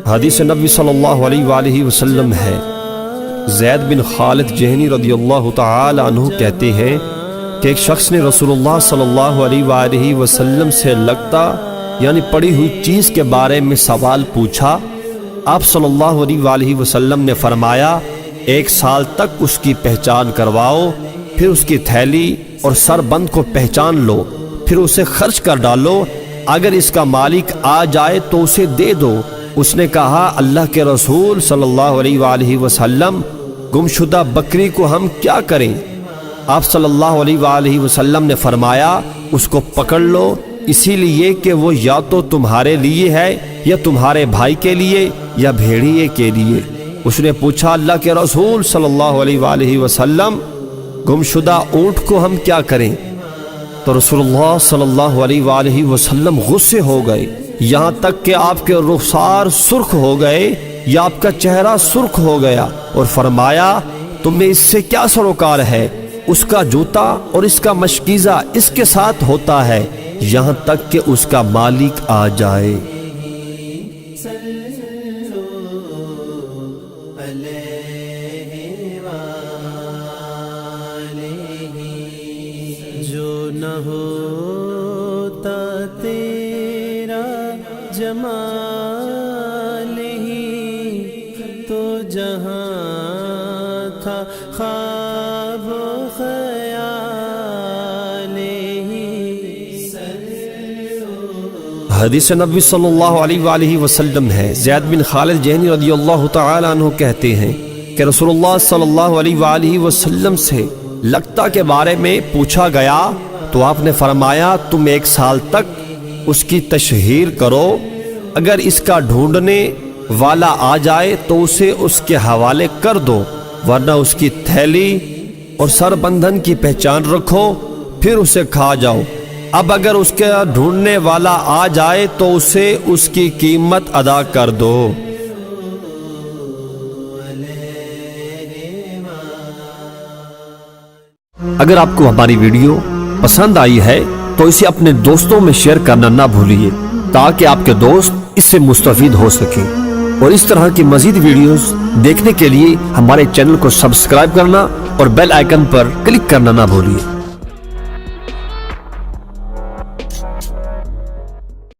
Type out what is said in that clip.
حدیث نبی صلی اللہ علیہ وآلہ وسلم ہے، زید بن خالد جہنی رضی اللہ تعالی عنہ کہتے ہیں کہ ایک شخص نے رسول اللہ صلی اللہ علیہ وآلہ وسلم سے لقطہ یعنی پڑی ہوئی چیز کے بارے میں سوال پوچھا۔ آپ صلی اللہ علیہ وآلہ وسلم نے فرمایا 1 سال تک اس کی پہچان کرواؤ، پھر اس کی تھیلی اور سر بند کو پہچان لو، پھر اسے خرچ کر ڈالو، اگر اس کا مالک آ جائے تو اسے دے دو۔ اس نے کہا اللہ کے رسول صلی اللہ علیہ وآلہ وسلم، گمشدہ بکری کو ہم کیا کریں؟ آپ صلی اللہ علیہ وآلہ وسلم نے فرمایا اس کو پکڑ لو، اسی لیے کہ وہ یا تو تمہارے لیے ہے یا تمہارے بھائی کے لیے یا بھیڑیے کے لیے۔ اس نے پوچھا اللہ کے رسول صلی اللہ علیہ وآلہ وسلم، گمشدہ اونٹ کو ہم کیا کریں؟ تو رسول اللہ صلی اللہ علیہ وآلہ وسلم غصے ہو گئے، یہاں تک کہ آپ کے رخسار سرخ ہو گئے یا آپ کا چہرہ سرخ ہو گیا، اور فرمایا تمہیں اس سے کیا سروکار ہے؟ اس کا جوتا اور اس کا مشکیزہ اس کے ساتھ ہوتا ہے یہاں تک کہ اس کا مالک آ جائے۔ جو نہ ہوتا تیرا جمال ہی تو جہاں تھا خواب و خیال ہی۔ حدیث نبی صلی اللہ علیہ وآلہ وسلم ہے، زید بن خالد جہنی رضی اللہ تعالی عنہ کہتے ہیں کہ رسول اللہ صلی اللہ علیہ وآلہ وسلم سے لقطہ کے بارے میں پوچھا گیا تو آپ نے فرمایا تم 1 سال تک اس کی تشہیر کرو، اگر اس کا ڈھونڈنے والا آ جائے تو اسے اس کے حوالے کر دو، ورنہ اس کی تھیلی اور سر بندھن کی پہچان رکھو، پھر اسے کھا جاؤ۔ اب اگر اس کے ڈھونڈنے والا آ جائے تو اسے اس کی قیمت ادا کر دو۔ اگر آپ کو ہماری ویڈیو پسند آئی ہے تو اسے اپنے دوستوں میں شیئر کرنا نہ بھولیے تاکہ آپ کے دوست اس سے مستفید ہو سکیں، اور اس طرح کی مزید ویڈیوز دیکھنے کے لیے ہمارے چینل کو سبسکرائب کرنا اور بیل آئیکن پر کلک کرنا نہ بھولیے۔